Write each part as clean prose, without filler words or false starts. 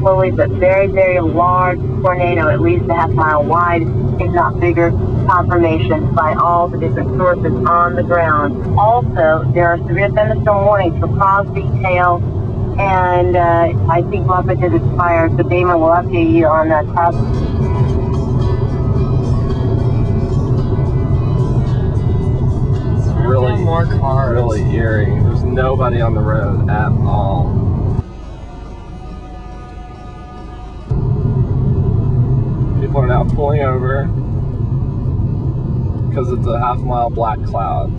slowly, but very, very large tornado, at least a half-mile wide, if not bigger, confirmations by all the different sources on the ground. Also, there are severe thunderstorm warnings for Crosby, Hale, and I think Lubbock has expired, so Damon will update you on Crosby. Really, more cars. Really eerie. There's nobody on the road at all. People are now pulling over because it's a half-mile black cloud.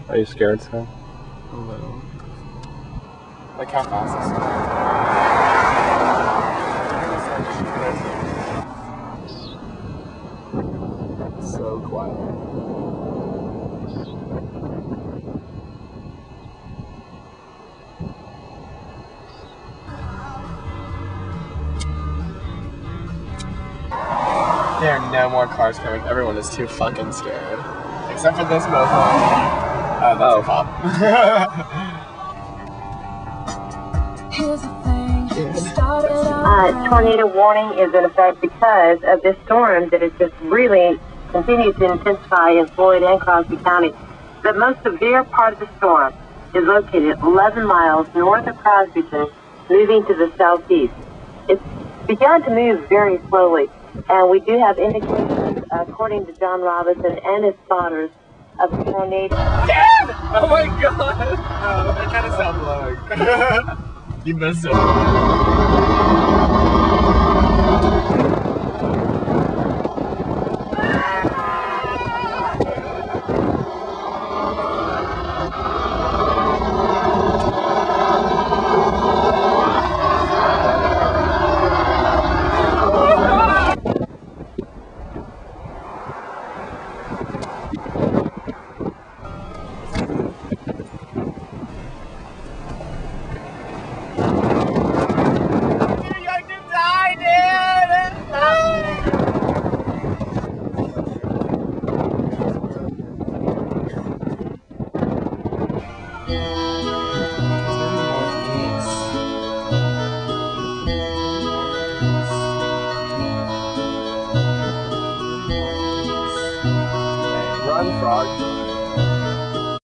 Are you scared, Sam? A little. Like how fast it's so quiet. There are no more cars coming. Everyone is too fucking scared. Except for this mofo. That's a cop. Tornado warning is in effect because of this storm that has just really continued to intensify in Floyd and Crosby County. The most severe part of the storm is located 11 miles north of Crosbyton, moving to the southeast. It's begun to move very slowly, and we do have indications, according to John Robinson and his spotters, of a tornado. Dad! Oh my god! Oh, that kind of sounds like. You missed it. Run, frog.